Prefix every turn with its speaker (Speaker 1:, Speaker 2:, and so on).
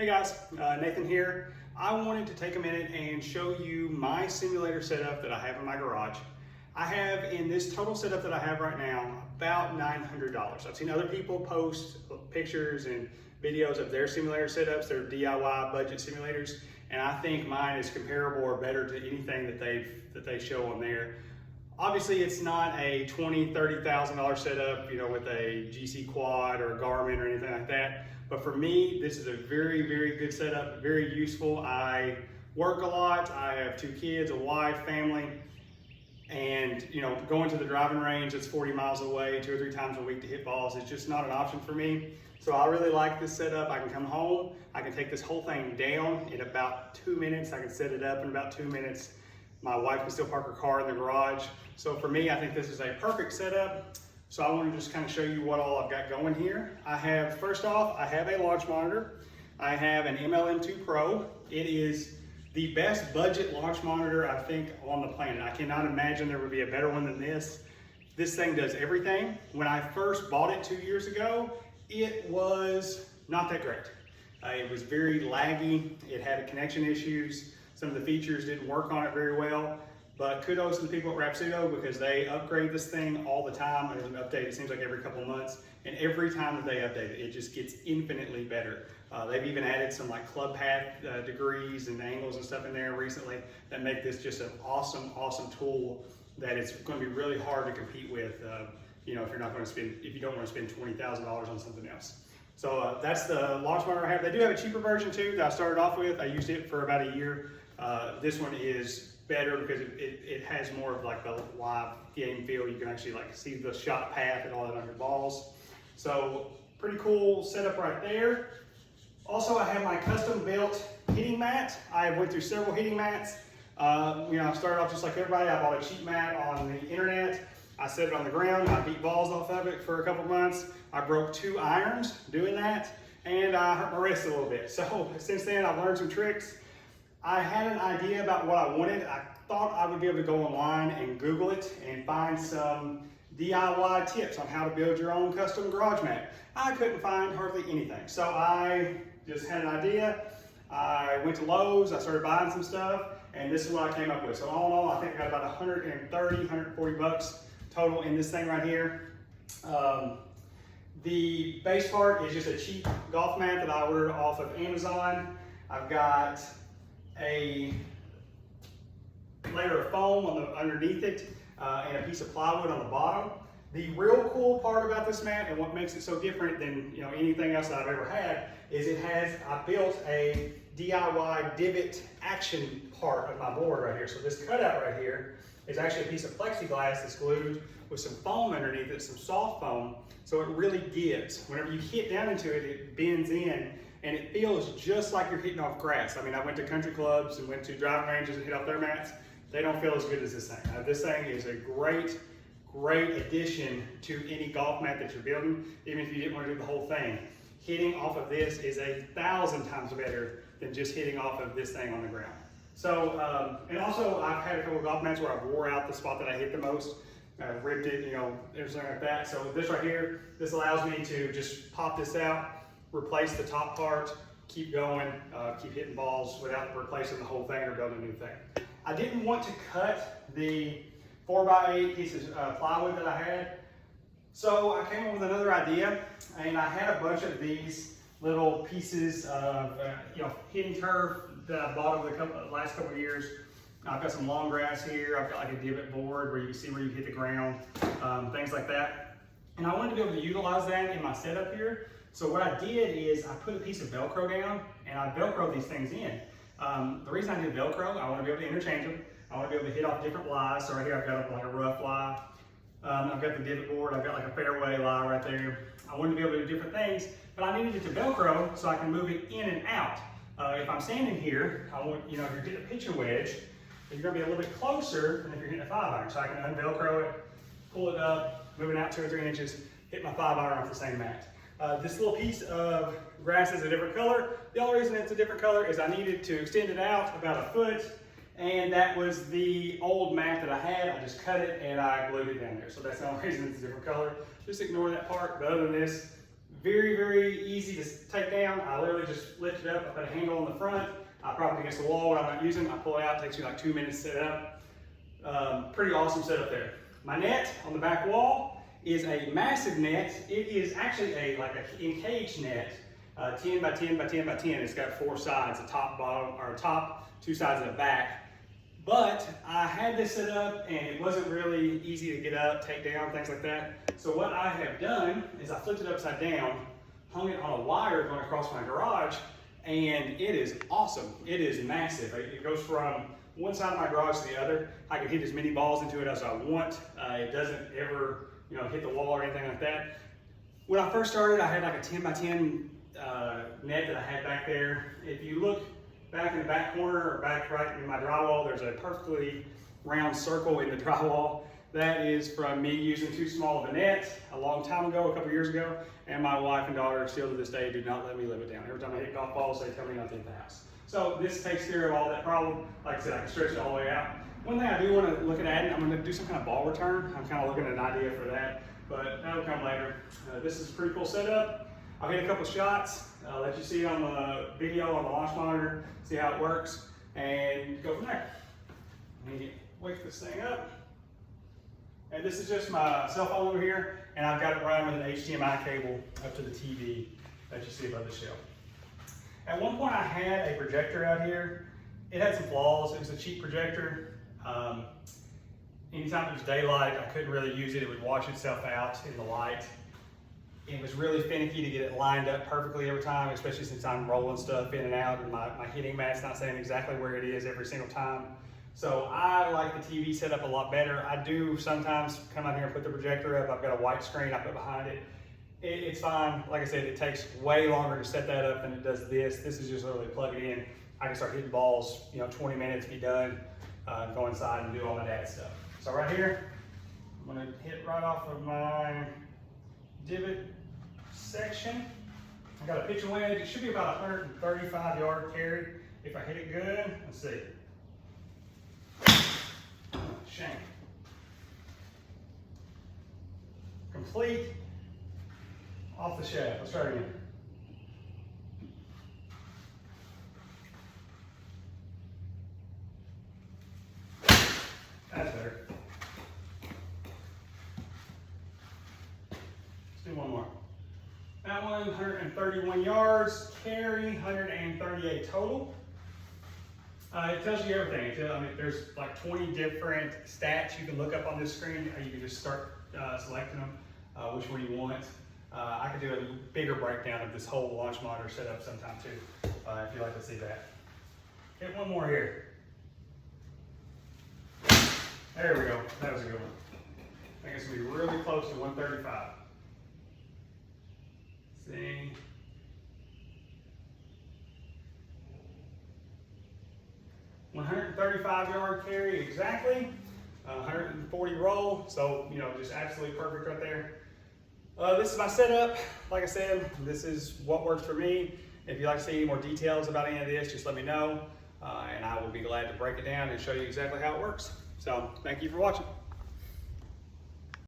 Speaker 1: Hey guys, Nathan here. I wanted to take a minute and show you my simulator setup that I have in my garage. I have in this total setup that I have right now about $900. I've seen other people post pictures and videos of their simulator setups, their DIY budget simulators, and I think mine is comparable or better to anything that they show on there. Obviously, it's not a $20,000, $30,000 setup, with a GC Quad or a Garmin or anything like that. But for me, this is a very, very good setup, very useful. I work a lot. I have 2 kids, a wife, family, and going to the driving range that's 40 miles away 2 or 3 times a week to hit balls is just not an option for me. So I really like this setup. I can come home, I can take this whole thing down in about 2 minutes. I can set it up in about 2 minutes. My wife can still park her car in the garage. So for me, I think this is a perfect setup. So I want to just kind of show you what all I've got going here. First off, I have a launch monitor. I have an MLM2 Pro. It is the best budget launch monitor, I think, on the planet. I cannot imagine there would be a better one than this. This thing does everything. When I first bought it 2 years ago, it was not that great. It was very laggy. It had connection issues. Some of the features didn't work on it very well. But kudos to the people at Rapsudo because they upgrade this thing all the time. There's an update, it seems like every couple of months. And every time that they update it, it just gets infinitely better. They've even added some like club path degrees and angles and stuff in there recently that make this just an awesome, awesome tool that it's going to be really hard to compete with, if you don't want to spend $20,000 on something else. So that's the launch monitor I have. They do have a cheaper version too that I started off with. I used it for about a year. This one is better because it has more of like the live game feel. You can actually see the shot path and all that on your balls. So pretty cool setup right there. Also, I have my custom built hitting mat. I went through several hitting mats. I started off just like everybody. I bought a cheap mat on the internet. I set it on the ground. I beat balls off of it for a couple months. I broke 2 irons doing that, and I hurt my wrist a little bit. So since then, I've learned some tricks. I had an idea about what I wanted. I thought I would be able to go online and Google it and find some DIY tips on how to build your own custom garage mat. I couldn't find hardly anything. So I just had an idea. I went to Lowe's, I started buying some stuff, and this is what I came up with. So all in all, I think I got about 130, 140 bucks total in this thing right here. The base part is just a cheap golf mat that I ordered off of Amazon. I've got a layer of foam underneath it and a piece of plywood on the bottom. The real cool part about this mat and what makes it so different than anything else that I've ever had is I built a DIY divot action part of my board right here. So this cutout right here is actually a piece of plexiglass that's glued with some foam underneath it, some soft foam, so it really gives. Whenever you hit down into it, it bends in and it feels just like you're hitting off grass. I mean, I went to country clubs and went to driving ranges and hit off their mats. They don't feel as good as this thing. This thing is a great, great addition to any golf mat that you're building, even if you didn't want to do the whole thing. Hitting off of this is 1,000 times better than just hitting off of this thing on the ground. So, and also I've had a couple of golf mats where I wore out the spot that I hit the most. I ripped it, everything like that. So this right here, this allows me to just pop this out, replace the top part, keep going, keep hitting balls without replacing the whole thing or building a new thing. I didn't want to cut the 4x8 pieces of plywood that I had. So I came up with another idea, and I had a bunch of these little pieces of hidden turf that I bought over the last couple of years. I've got some long grass here. I've got like a divot board where you can see where you hit the ground, things like that. And I wanted to be able to utilize that in my setup here. So what I did is I put a piece of Velcro down and I Velcro these things in. The reason I did Velcro, I want to be able to interchange them. I want to be able to hit off different lies. So right here I've got like a rough lie. I've got the divot board. I've got like a fairway lie right there. I wanted to be able to do different things, but I needed it to Velcro so I can move it in and out. If I'm standing here, I want, if you're hitting a pitching wedge, you're going to be a little bit closer than if you're hitting a 5-iron. So I can unvelcro it, pull it up, move it out 2 or 3 inches, hit my 5-iron off the same mat. This little piece of grass is a different color. The only reason it's a different color is I needed to extend it out about 1 foot, and that was the old mat that I had. I just cut it and I glued it down there. So that's the only reason it's a different color. Just ignore that part. But other than this, Very, very easy to take down. I literally just lift it up. I put a handle on the front. I prop it against the wall when I'm not using it. I pull it out. It takes me like 2 minutes to set up. Pretty awesome setup there. My net on the back wall is a massive net. It is actually like an encaged net, 10 by 10 by 10 by 10. It's got 4 sides, the top, bottom, or top, 2 sides and the back. But I had this set up and it wasn't really easy to get up, take down, things like that. So what I have done is I flipped it upside down, hung it on a wire going across my garage, and it is awesome. It is massive. It goes from one side of my garage to the other. I can hit as many balls into it as I want. It doesn't ever, hit the wall or anything like that. When I first started, I had like a 10 by 10 net that I had back there. If you look back in the back corner or back right in my drywall, there's a perfectly round circle in the drywall. That is from me using too small of a net a long time ago, a couple years ago, and my wife and daughter still to this day do not let me live it down. Every time I hit golf balls, they tell me not to hit the house. So this takes care of all that problem. Like I said, I can stretch it all the way out. One thing I do want to look at adding, I'm going to do some kind of ball return. I'm kind of looking at an idea for that, but that'll come later. This is a pretty cool setup. I'll hit a couple shots, let you see it on the video on the launch monitor, see how it works, and go from there. Let me wake this thing up. And this is just my cell phone over here, and I've got it running with an HDMI cable up to the TV that you see above the shelf. At one point I had a projector out here. It had some flaws. It was a cheap projector. Anytime it was daylight, I couldn't really use it. It would wash itself out in the light. It was really finicky to get it lined up perfectly every time, especially since I'm rolling stuff in and out and my hitting mat's not saying exactly where it is every single time. So I like the TV setup a lot better. I do sometimes come out here and put the projector up. I've got a white screen I put behind it. It's fine. Like I said, it takes way longer to set that up than it does this. This is just literally plug it in. I can start hitting balls, 20 minutes, be done, go inside and do all my dad stuff. So right here, I'm gonna hit right off of my divot section. I got a pitching wedge. It should be about 135 yard carry if I hit it good. Let's see. Shame. Complete. Off the shaft. Let's try it again. That's better. Let's do one more. That one, 131 yards, carry, 138 total. It tells you everything. There's like 20 different stats you can look up on this screen. You can just start selecting them, which one you want. I could do a bigger breakdown of this whole launch monitor setup sometime too, if you'd like to see that. Hit one more here. There we go. That was a good one. I think it's going to be really close to 135. See? $135 yard carry exactly, 140 roll, so just absolutely perfect right there. This is my setup. Like I said, this is what works for me. If you'd like to see any more details about any of this, just let me know, and I will be glad to break it down and show you exactly how it works. So thank you for watching.